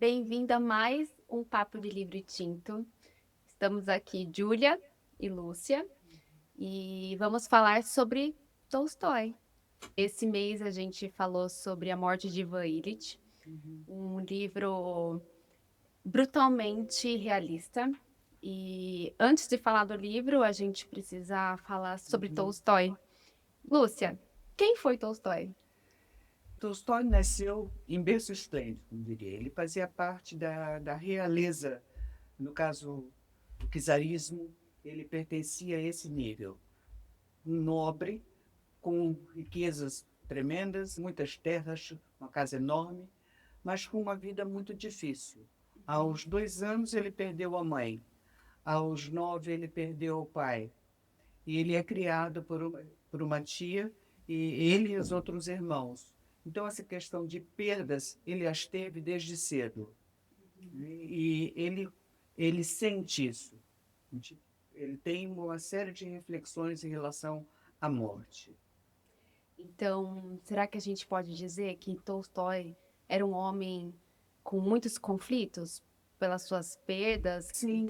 Bem-vindo a mais um Papo de Livro e Tinto. Estamos aqui, Júlia e Lúcia, e vamos falar sobre Tolstói. Esse mês a gente falou sobre A Morte de Ivan Ilitch, um livro brutalmente realista. E antes de falar do livro, a gente precisa falar sobre Tolstói. Lúcia, quem foi Tolstói? Tolstói nasceu em berço esplêndido, como diria. Ele fazia parte da realeza, no caso, do czarismo, ele pertencia a esse nível. Um nobre, com riquezas tremendas, muitas terras, uma casa enorme, mas com uma vida muito difícil. Aos 2 anos, ele perdeu a mãe. Aos 9, ele perdeu o pai. E ele é criado por uma tia, e ele e os outros irmãos. Então, essa questão de perdas, ele as teve desde cedo. E ele sente isso. Ele tem uma série de reflexões em relação à morte. Então, será que a gente pode dizer que Tolstói era um homem com muitos conflitos pelas suas perdas? Sim,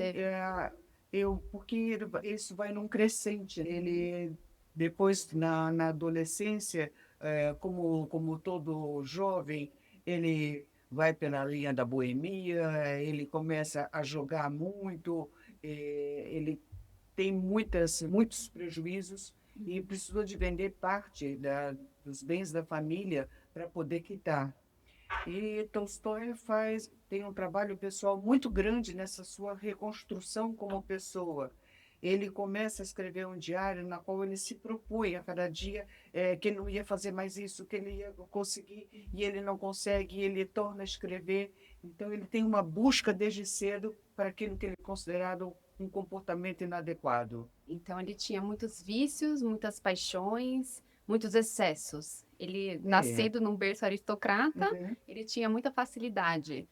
porque isso vai num crescente. Ele, depois, na adolescência, como todo jovem, ele vai pela linha da boemia, ele começa a jogar muito, ele tem muitos prejuízos e precisou de vender parte dos bens da família para poder quitar. E Tolstói tem um trabalho pessoal muito grande nessa sua reconstrução como pessoa. Ele começa a escrever um diário na qual ele se propõe a cada dia que ele não ia fazer mais isso, que ele ia conseguir, e ele não consegue, e ele torna a escrever. Então, ele tem uma busca desde cedo para aquilo que ele é considerado um comportamento inadequado. Então, ele tinha muitos vícios, muitas paixões, muitos excessos. Ele, É, nascido num berço aristocrata, uhum. ele tinha muita facilidade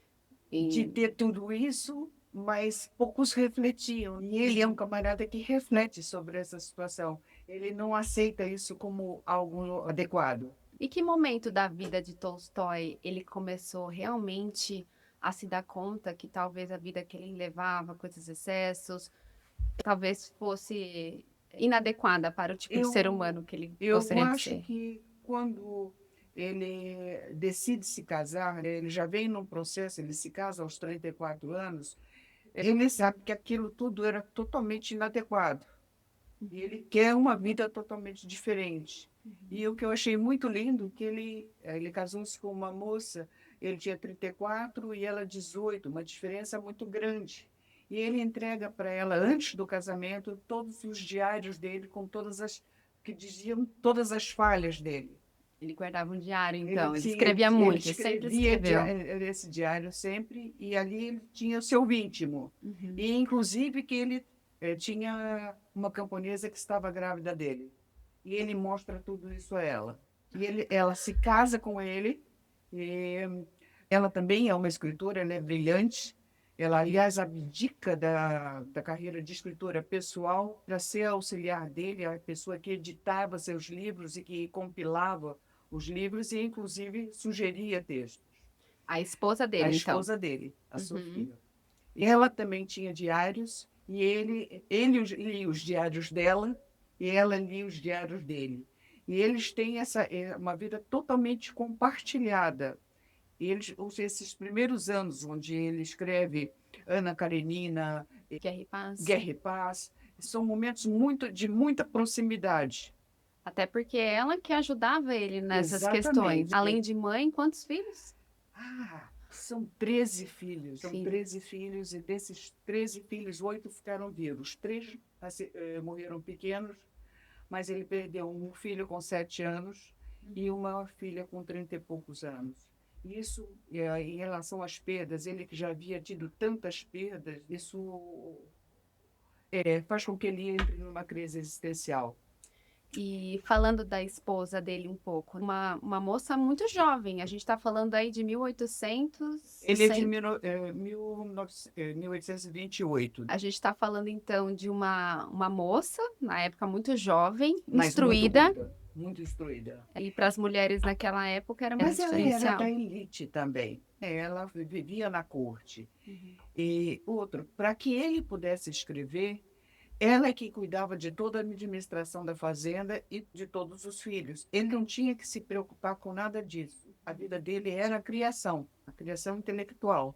De em... ter tudo isso, mas poucos refletiam. E ele é um camarada que reflete sobre essa situação. Ele não aceita isso como algo adequado. E que momento da vida de Tolstói ele começou realmente a se dar conta que talvez a vida que ele levava, com esses excessos, talvez fosse inadequada para o tipo de ser Eu, humano que ele eu gostaria de acho ser? que quando ele decide se casar, né, ele já vem num processo, ele se casa aos 34 anos, ele sabe que aquilo tudo era totalmente inadequado. E ele quer uma vida totalmente diferente. E o que eu achei muito lindo, que ele casou-se com uma moça, ele tinha 34 e ela 18, uma diferença muito grande. E ele entrega para ela, antes do casamento, todos os diários dele, com que diziam todas as falhas dele. Ele guardava um diário, Ele então, ele tinha, escrevia ele muito, ele sempre escrevia escreveu. esse diário sempre, e ali ele tinha o seu íntimo. Uhum. E, inclusive, que ele tinha uma camponesa que estava grávida dele. E ele mostra tudo isso a ela. Ela se casa com ele, e ela também é uma escritora, ela é brilhante. Ela, aliás, abdica da carreira de escritora pessoal para ser auxiliar dele, a pessoa que editava seus livros e que compilava os livros e, inclusive, sugeria textos. A esposa A dele, então. esposa dele, a Uhum. Sofia. Ela também tinha diários e ele lia os diários dela e ela lia os diários dele. E eles têm uma vida totalmente compartilhada. Esses primeiros anos, onde ele escreve Ana Karenina, Guerra e Paz. Guerra e Paz, são momentos de muita proximidade. Até porque é ela que ajudava ele nessas questões. Exatamente. Além de mãe, quantos filhos? São 13 filhos, Filho. e desses 13 filhos, 8 ficaram vivos. Três morreram pequenos, mas ele perdeu um filho com 7 anos e uma filha com 30 e poucos anos. Isso, em relação às perdas, ele que já havia tido tantas perdas, isso faz com que ele entre numa crise existencial. E falando da esposa dele um pouco, uma moça muito jovem, a gente está falando aí de 1800, Ele é de 1828. a gente está falando então de uma moça, na época muito jovem, Mas muito instruída, culta. muito instruída. E para as mulheres naquela época era mais Mas ela era diferencial. da elite também. Ela vivia na corte. Uhum. E outro, para que ele pudesse escrever, ela é que cuidava de toda a administração da fazenda e de todos os filhos. Ele não tinha que se preocupar com nada disso. A vida dele era a criação intelectual.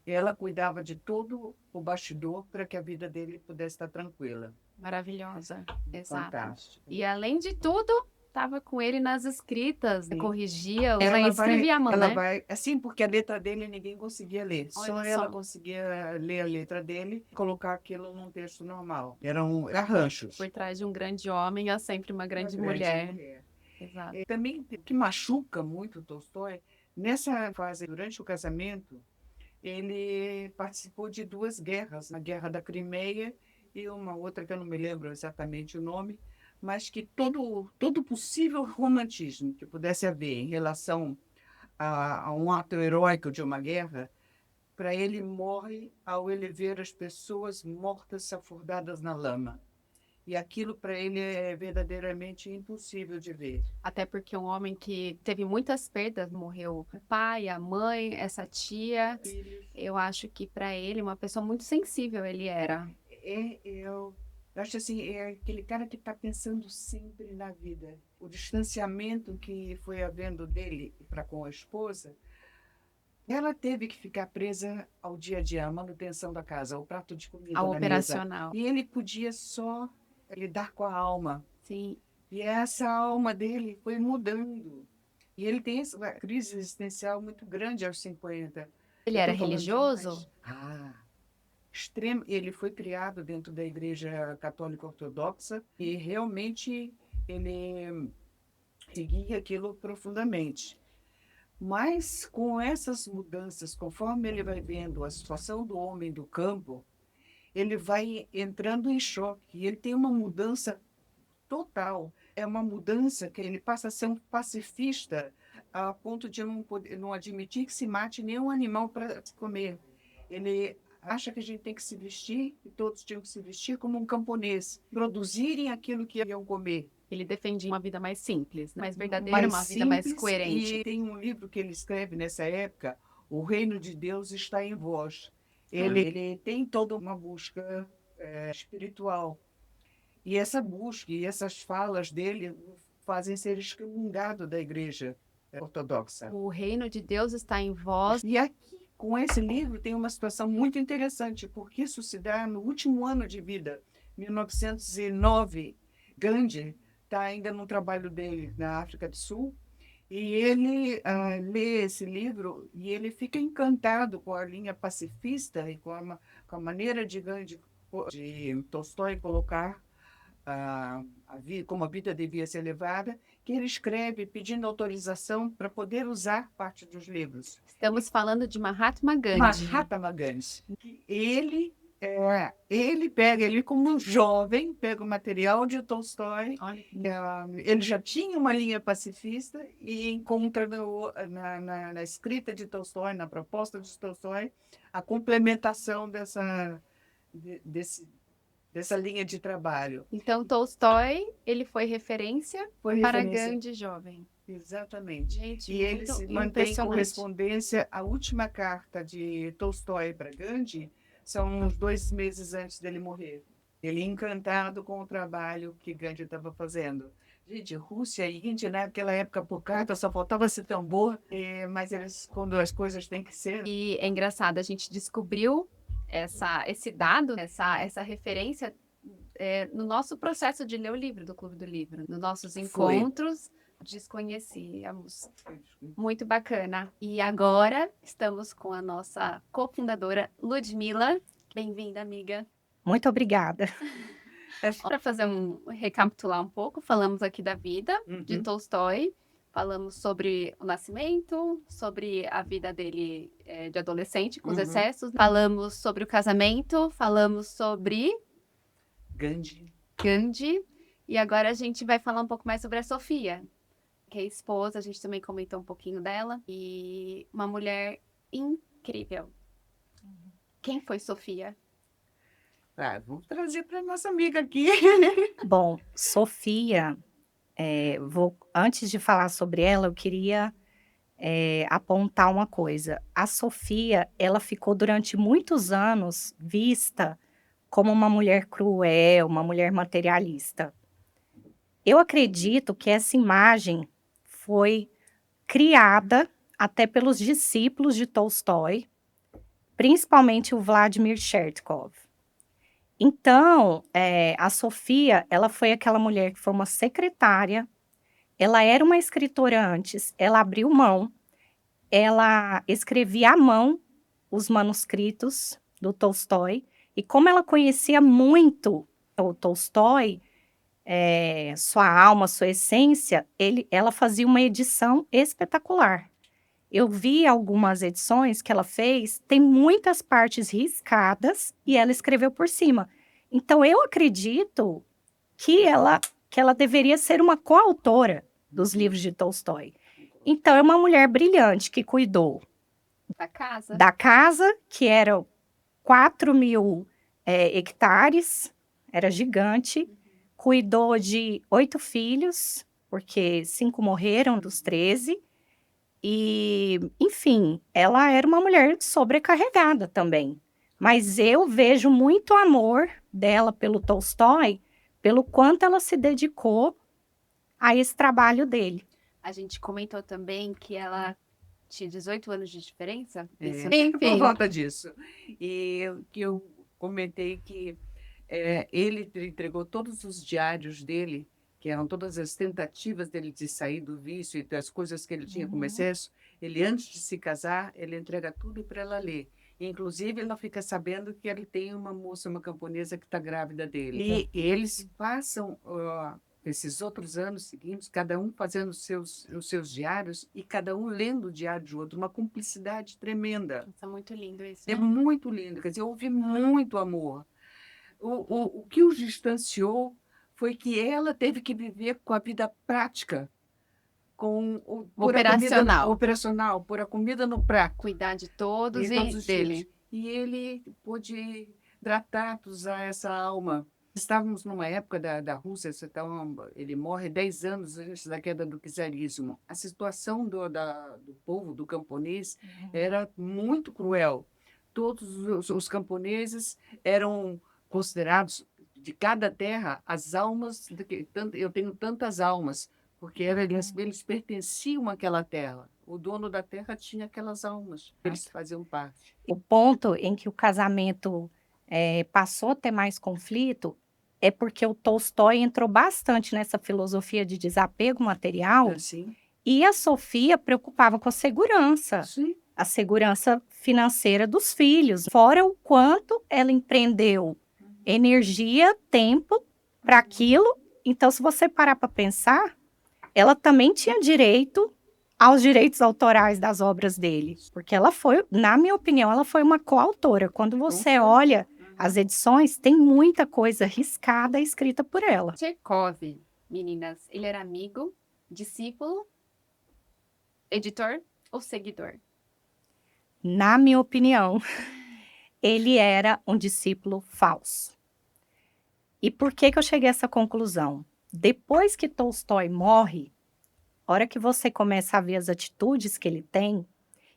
Ela cuidava de todo o bastidor para que a vida dele pudesse estar tranquila. Maravilhosa, exato. Fantástico. E além de tudo, estava com ele nas escritas, Sim. corrigia, ou Ela já escrevia à mão, ela né? vai, assim, porque a letra dele ninguém conseguia ler. Só Olha ela só. conseguia ler a letra dele e colocar aquilo num texto normal. Eram arranjos. Por trás de um grande homem há sempre uma grande Uma mulher. mulher. Exato. Também o que machuca muito Tolstói, nessa fase, durante o casamento, ele participou de duas guerras, a Guerra da Crimeia e uma outra que eu não me lembro exatamente o nome, mas que todo possível romantismo que pudesse haver em relação a um ato heróico de uma guerra, para ele morre ao ele ver as pessoas mortas afundadas na lama. E aquilo para ele é verdadeiramente impossível de ver. Até porque um homem que teve muitas perdas, morreu o pai, a mãe, essa tia. Eu acho que para ele, uma pessoa muito sensível ele era. Eu acho assim, é aquele cara que está pensando sempre na vida. O distanciamento que foi havendo dele para com a esposa, ela teve que ficar presa ao dia a dia, à manutenção da casa, ao prato de comida Ao na operacional. mesa. E ele podia só lidar com a alma. Sim. E essa alma dele foi mudando. E ele tem essa crise existencial muito grande aos 50. Ele Eu era tô falando religioso? demais. Extremo. Ele foi criado dentro da Igreja Católica Ortodoxa e realmente ele seguia aquilo profundamente. Mas com essas mudanças, conforme ele vai vendo a situação do homem do campo, ele vai entrando em choque. E ele tem uma mudança total. É uma mudança que ele passa a ser um pacifista a ponto de não admitir que se mate nenhum animal para se comer. Ele acha que a gente tem que se vestir, e todos tinham que se vestir como um camponês, produzirem aquilo que iam comer. Ele defendia uma vida mais simples, mais verdadeira, Mais uma vida mais simples, coerente. e tem um livro que ele escreve nessa época, O Reino de Deus está em vós. Ele tem toda uma busca espiritual. E essa busca e essas falas dele fazem ser excomungado da Igreja Ortodoxa. O reino de Deus está em vós. E aqui, com esse livro, tem uma situação muito interessante, porque isso se dá no último ano de vida, 1909. Gandhi está ainda no trabalho dele na África do Sul, e ele lê esse livro e ele fica encantado com a linha pacifista e com a maneira de Gandhi, de Tolstói colocar como a vida devia ser levada, que ele escreve pedindo autorização para poder usar parte dos livros. Estamos falando de Mahatma Gandhi. Mahatma Gandhi. Ele como um jovem, pega o material de Tolstói, Olha que ele já tinha uma linha pacifista e encontra na escrita de Tolstói, na proposta de Tolstói, a complementação dessa linha de trabalho. Então, Tolstói, ele foi referência para Gandhi jovem. Exatamente. Gente, E ele muito se mantém em impressionante. correspondência. A última carta de Tolstói para Gandhi são uns 2 meses antes dele morrer. Ele encantado com o trabalho que Gandhi estava fazendo. Gente, Rússia e Índia, naquela época, por carta, só faltava ser tambor, mas eles, quando as coisas têm que ser... E é engraçado, a gente descobriu esse dado, essa referência no nosso processo de ler o livro do Clube do Livro. Nos nossos encontros, desconhecíamos. Muito bacana. E agora estamos com a nossa cofundadora, Ludmila. Bem-vinda, amiga. Muito obrigada. Para recapitular um pouco, falamos aqui da vida de Tolstói, falamos sobre o nascimento, sobre a vida dele de adolescente, com os excessos, falamos sobre o casamento, falamos sobre Gandhi, e agora a gente vai falar um pouco mais sobre a Sofia, que é esposa, a gente também comentou um pouquinho dela, e uma mulher incrível. Quem foi Sofia? Vamos trazer para nossa amiga aqui. Bom, Sofia Antes de falar sobre ela, eu queria apontar uma coisa. A Sofia, ela ficou durante muitos anos vista como uma mulher cruel, uma mulher materialista. Eu acredito que essa imagem foi criada até pelos discípulos de Tolstói, principalmente o Vladimir Chertkov. Então, a Sofia, ela foi aquela mulher que foi uma secretária, ela era uma escritora antes, ela abriu mão, ela escrevia à mão os manuscritos do Tolstói, e como ela conhecia muito o Tolstói, sua alma, sua essência, ela fazia uma edição espetacular. Eu vi algumas edições que ela fez, tem muitas partes riscadas e ela escreveu por cima. Então, eu acredito que ela deveria ser uma coautora dos livros de Tolstói. Então, é uma mulher brilhante que cuidou da casa, que era 4.000 hectares, era gigante, cuidou de 8 filhos, porque 5 morreram dos 13, e, enfim, ela era uma mulher sobrecarregada também. Mas eu vejo muito amor dela pelo Tolstói, pelo quanto ela se dedicou a esse trabalho dele. A gente comentou também que ela tinha 18 anos de diferença. Isso. Por Enfim, conta disso. E que eu comentei que ele entregou todos os diários dele, que eram todas as tentativas dele de sair do vício e das coisas que ele tinha como excesso. Ele, antes de se casar, ele entrega tudo para ela ler. Inclusive, ela fica sabendo que ele tem uma moça, uma camponesa, que está grávida dele. E eles passam esses outros anos seguintes, cada um fazendo os seus diários e cada um lendo o diário de outro, uma cumplicidade tremenda. isso é muito lindo isso. É muito lindo, quer dizer, houve muito amor. O que os distanciou foi que ela teve que viver com a vida prática, operacional, pôr a comida no prato. Cuidar de todos Todos os dele. dias. E ele pôde tratar essa alma. Estávamos numa época da Rússia, ele morre 10 anos antes da queda do czarismo. A situação do povo, do camponês, era muito cruel. Todos os camponeses eram considerados, de cada terra, as almas, eu tenho tantas almas, porque eles pertenciam àquela terra. O dono da terra tinha aquelas almas, eles faziam parte. O ponto em que o casamento passou a ter mais conflito é porque o Tolstói entrou bastante nessa filosofia de desapego material, Assim, e a Sofia preocupava com a segurança financeira dos filhos, fora o quanto ela empreendeu energia, tempo para aquilo. Então, se você parar para pensar, ela também tinha direito aos direitos autorais das obras dele, porque ela foi, na minha opinião, ela foi uma coautora. Quando você olha as edições, tem muita coisa riscada escrita por ela. Tchekov, meninas, ele era amigo, discípulo, editor ou seguidor? Na minha opinião, ele era um discípulo falso. E por que eu cheguei a essa conclusão? Depois que Tolstói morre, a hora que você começa a ver as atitudes que ele tem,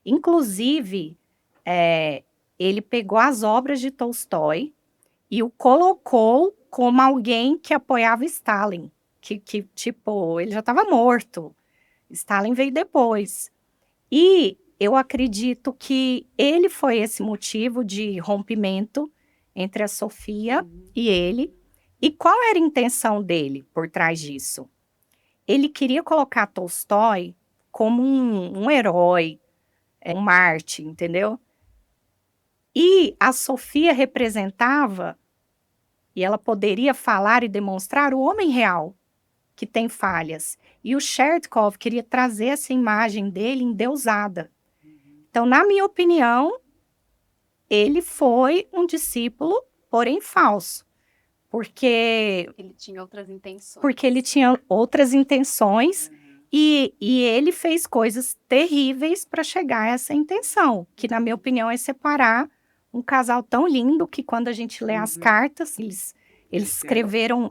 inclusive, ele pegou as obras de Tolstói e o colocou como alguém que apoiava Stalin, que tipo, ele já estava morto. Stalin veio depois. E eu acredito que ele foi esse motivo de rompimento entre a Sofia e ele. E qual era a intenção dele por trás disso? Ele queria colocar Tolstói como um herói, um mártir, entendeu? E a Sofia representava, e ela poderia falar e demonstrar o homem real, que tem falhas. E o Chertkov queria trazer essa imagem dele endeusada. Então, na minha opinião, ele foi um discípulo, porém falso. Porque ele tinha outras intenções. Porque ele tinha outras intenções e ele fez coisas terríveis para chegar a essa intenção, que, na minha opinião, é separar um casal tão lindo que, quando a gente lê as cartas, Eles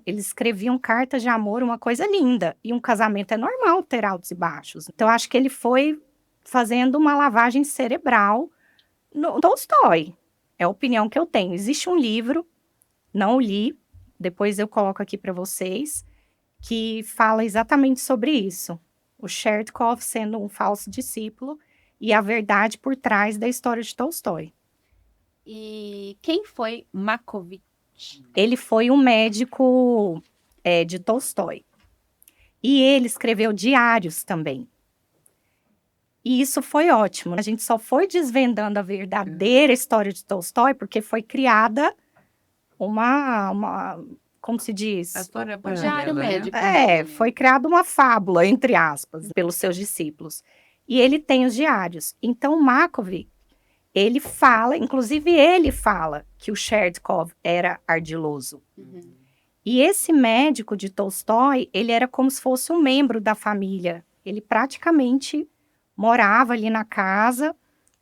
escreviam cartas de amor, uma coisa linda. E um casamento é normal ter altos e baixos. Então, eu acho que ele foi fazendo uma lavagem cerebral no Tolstói. É a opinião que eu tenho. Existe um livro, não o li, depois eu coloco aqui para vocês, que fala exatamente sobre isso. O Chertkov sendo um falso discípulo e a verdade por trás da história de Tolstói. E quem foi Makovich? Ele foi um médico de Tolstói. E ele escreveu diários também. E isso foi ótimo. A gente só foi desvendando a verdadeira história de Tolstói porque foi criada como se diz? A história Diário paralela, né? médico. Foi criada uma fábula, entre aspas, pelos seus discípulos. E ele tem os diários. Então, Makovich, ele fala, inclusive ele fala que o Chertkov era ardiloso. Uhum. E esse médico de Tolstói, ele era como se fosse um membro da família. Ele praticamente morava ali na casa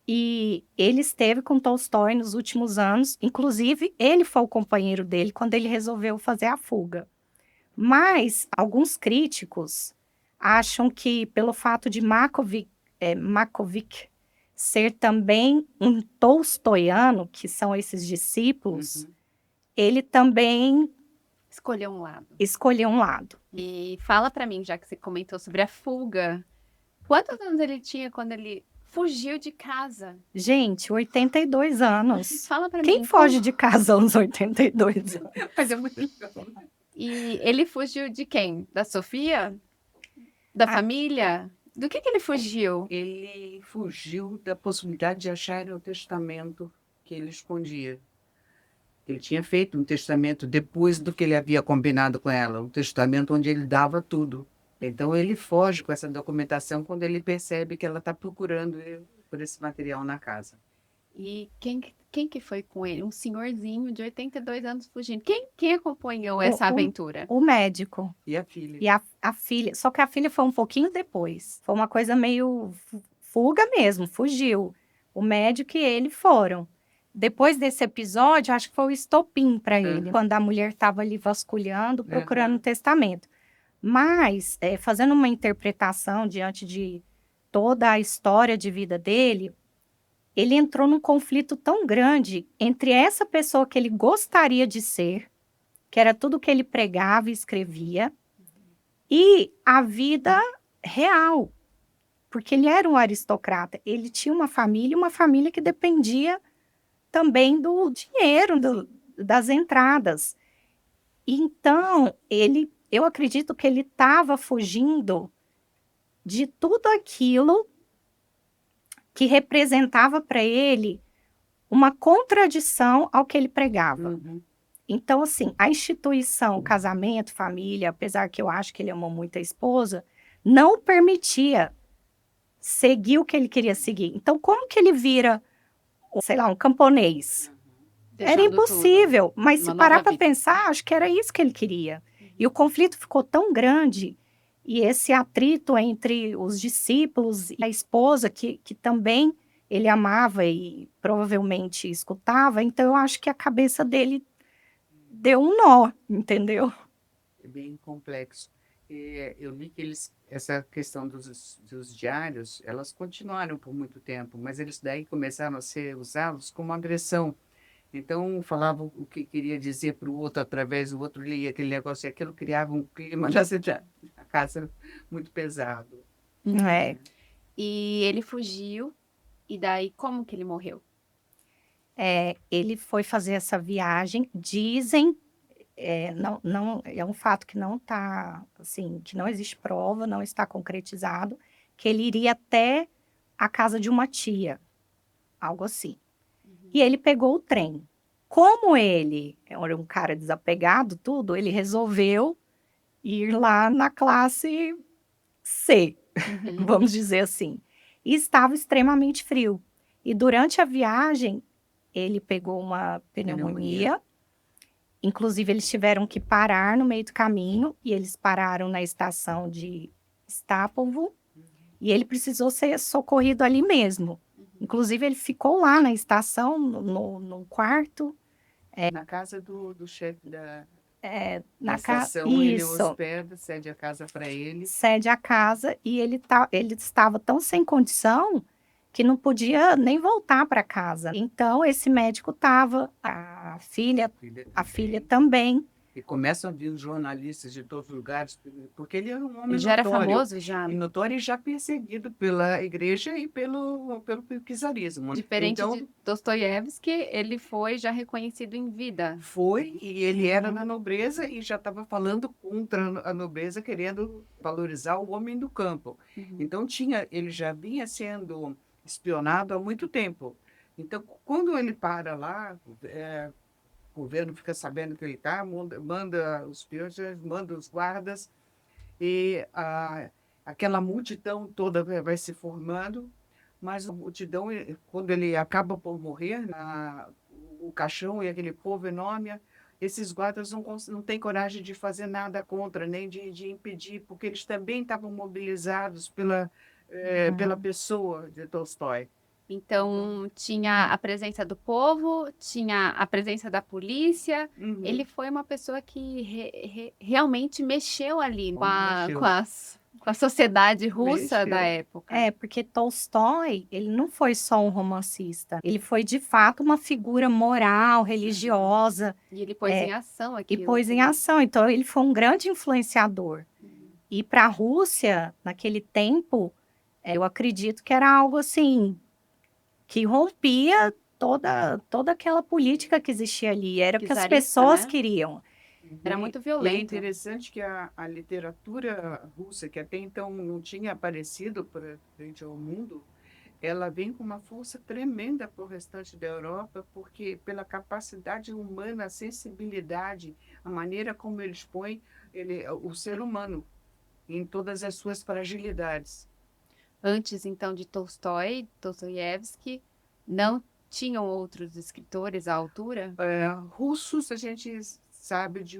e ele esteve com Tolstói nos últimos anos. Inclusive, ele foi o companheiro dele quando ele resolveu fazer a fuga. Mas alguns críticos acham que, pelo fato de Makovich ser também um tolstoiano, que são esses discípulos, ele também Escolheu um lado. escolheu um lado. E fala pra mim, já que você comentou sobre a fuga, quantos anos ele tinha quando ele fugiu de casa? Gente, 82 anos. Fala pra Quem mim. foge de casa aos 82 anos? Mas é muito legal. E ele fugiu de quem? Da Sofia? Da família? Do que ele fugiu? Ele fugiu da possibilidade de acharem o testamento que ele escondia. Ele tinha feito um testamento depois do que ele havia combinado com ela, um testamento onde ele dava tudo. Então ele foge com essa documentação quando ele percebe que ela está procurando por esse material na casa. E quem que foi com ele? Um senhorzinho de 82 anos fugindo. Quem acompanhou essa aventura? O médico. E a filha. E a filha. Só que a filha foi um pouquinho depois. Foi uma coisa meio fuga mesmo, fugiu. O médico e ele foram. Depois desse episódio, acho que foi o estopim para ele, quando a mulher estava ali vasculhando, procurando um testamento. Mas, fazendo uma interpretação diante de toda a história de vida dele, ele entrou num conflito tão grande entre essa pessoa que ele gostaria de ser, que era tudo que ele pregava e escrevia, e a vida real. Porque ele era um aristocrata, ele tinha uma família que dependia também do dinheiro, das entradas. Então, eu acredito que ele estava fugindo de tudo aquilo que representava para ele uma contradição ao que ele pregava. Então, assim, a instituição, casamento, família, apesar que eu acho que ele amou muito a esposa, não permitia seguir o que ele queria seguir. Então, como que ele vira, sei lá, um camponês? Era impossível, mas se parar para pensar, acho que era isso que ele queria. E o conflito ficou tão grande, e esse atrito entre os discípulos e a esposa, que também ele amava e provavelmente escutava, então eu acho que a cabeça dele deu um nó, entendeu? É bem complexo. Eu li que essa questão dos diários, elas continuaram por muito tempo, mas eles daí começaram a ser usados como agressão. Então, um falava o que queria dizer para o outro, através do outro lia aquele negócio, e aquilo criava um clima na casa muito pesado. E ele fugiu, e daí como que ele morreu? Ele foi fazer essa viagem, dizem, não, é um fato que não está, assim, que não existe prova, não está concretizado, que ele iria até a casa de uma tia, algo assim. E ele pegou o trem. Como ele era um cara desapegado, tudo, ele resolveu ir lá na classe C, vamos dizer assim. E estava extremamente frio. E durante a viagem, ele pegou uma pneumonia. Inclusive, eles tiveram que parar no meio do caminho, e eles pararam na estação de Stapovo, e ele precisou ser socorrido ali mesmo. Inclusive, ele ficou lá na estação, num quarto. Na casa do chefe da na Na casa. estação ele Isso. hospeda, cede a casa para ele. Cede a casa e ele estava tão sem condição que não podia nem voltar para casa. Então, esse médico estava, a filha também. E começam a vir os jornalistas de todos os lugares, porque ele era um homem Ele já era notório. famoso já, E notório e já perseguido pela igreja e pelo czarismo. diferente Então, de Dostoiévski, ele foi já reconhecido em vida. foi, e ele era na nobreza e já estava falando contra a nobreza, querendo valorizar o homem do campo. Então, ele já vinha sendo espionado há muito tempo. Então, quando ele para lá, o governo fica sabendo que ele está, manda os peões, manda os guardas, e aquela multidão toda vai se formando, mas a multidão, quando ele acaba por morrer, o caixão e aquele povo enorme, esses guardas não têm coragem de fazer nada contra, nem de impedir, porque eles também estavam mobilizados pela pessoa de Tolstói. Então, tinha a presença do povo, tinha a presença da polícia. Uhum. Ele foi uma pessoa que realmente mexeu ali Mexeu. com a sociedade russa da Mexeu. época. Porque Tolstói, ele não foi só um romancista, ele foi de fato uma figura moral, religiosa, E ele pôs em ação e aquilo. pôs em ação. Então, ele foi um grande influenciador. E para a Rússia, naquele tempo, eu acredito que era algo assim, que rompia toda aquela política que existia ali. Era o que as Czarista, pessoas né? queriam. Era muito E é violento. interessante que a literatura russa, que até então não tinha aparecido frente ao mundo, ela vem com uma força tremenda para o restante da Europa, porque pela capacidade humana, a sensibilidade, a maneira como ele expõe o ser humano em todas as suas fragilidades. Antes, então, de Dostoiévski, não tinham outros escritores à altura? Russos, a gente sabe de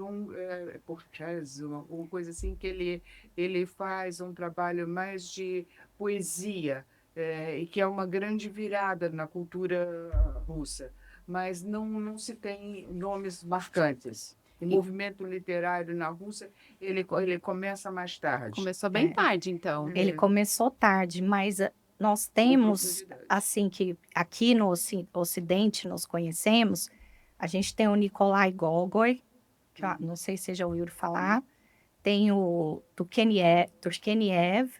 Borges, uma coisa assim, que ele faz um trabalho mais de poesia, e que é uma grande virada na cultura russa, mas não se tem nomes marcantes. O movimento literário na Rússia, ele começa mais tarde. Começou bem tarde, então. Ele começou tarde, mas nós temos, assim, que aqui no Ocidente nós conhecemos, a gente tem o Nikolai Gogol, que não sei se você já ouviu falar, tem o Turgenev,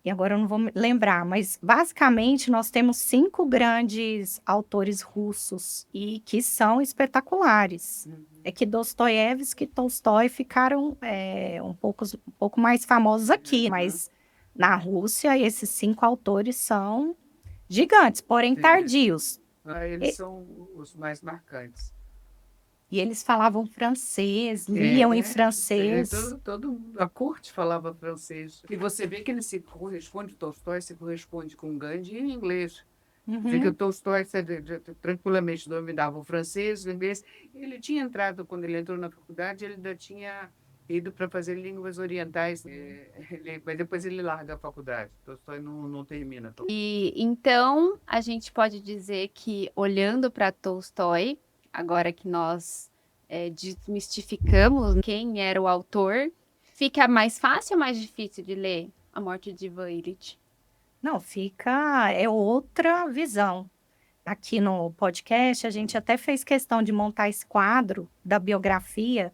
e agora eu não vou me lembrar, mas basicamente nós temos 5 grandes autores russos e que são espetaculares. É que Dostoiévski e Tolstói ficaram um pouco mais famosos aqui, mas na Rússia esses 5 autores são gigantes, porém tardios. Eles são os mais marcantes. E eles falavam francês, liam em francês. Todo mundo, a corte falava francês. E você vê que Tolstói se corresponde com Gandhi em inglês. Vê que o Tolstói tranquilamente dominava o francês, o inglês. Ele tinha entrado, quando ele entrou na faculdade, ele ainda tinha ido para fazer línguas orientais, mas depois ele larga a faculdade. Tolstói não termina. E então a gente pode dizer que, olhando para Tolstói, agora que nós desmistificamos quem era o autor, fica mais fácil ou mais difícil de ler A Morte de Ivan Ilitch? Não, é outra visão. Aqui no podcast, a gente até fez questão de montar esse quadro da biografia,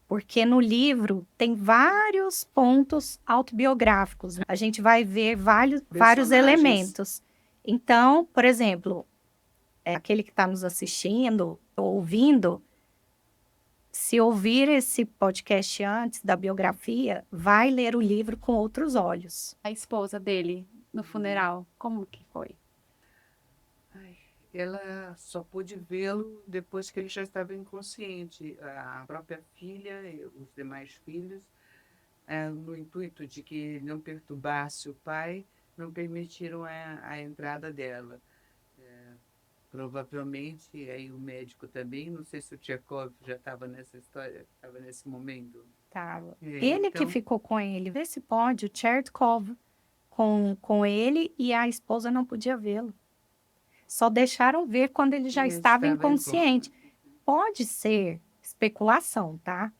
porque no livro tem vários pontos autobiográficos. A gente vai ver vários elementos. Então, por exemplo, aquele que está nos assistindo, ouvindo, se ouvir esse podcast antes da biografia, vai ler o livro com outros olhos. A esposa dele, no funeral, como que foi? Ela só pôde vê-lo depois que ele já estava inconsciente. A própria filha e os demais filhos, no intuito de que não perturbasse o pai, não permitiram a entrada dela. Provavelmente, aí o médico também, não sei se o Tchekov já estava nessa história, estava nesse momento. Tava. Ele que ficou com ele. Vê se pode, o Chertkov com ele, e a esposa não podia vê-lo. Só deixaram ver quando ele já estava inconsciente. Pode ser especulação, tá?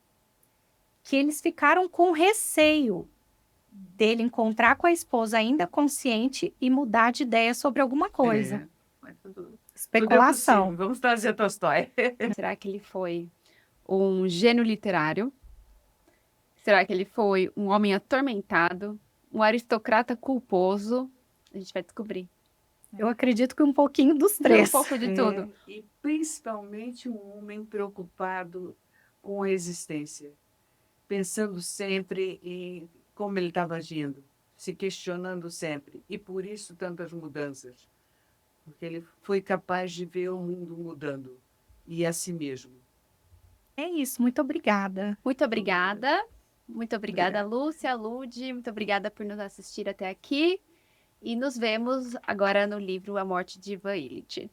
Que eles ficaram com receio dele encontrar com a esposa ainda consciente e mudar de ideia sobre alguma coisa. Mas tudo é Especulação. possível. Vamos trazer Tolstói. Será que ele foi um gênio literário? Será que ele foi um homem atormentado? Um aristocrata culposo? A gente vai descobrir. Eu acredito que um pouquinho dos Um três. pouco de tudo. E principalmente um homem preocupado com a existência, pensando sempre em como ele estava agindo, se questionando sempre. E por isso tantas mudanças. Porque ele foi capaz de ver o mundo mudando e a si mesmo. É isso, muito obrigada. Muito obrigada. Muito obrigada, Lúcia, Lude. Muito obrigada por nos assistir até aqui. E nos vemos agora no livro A Morte de Ivan Illich.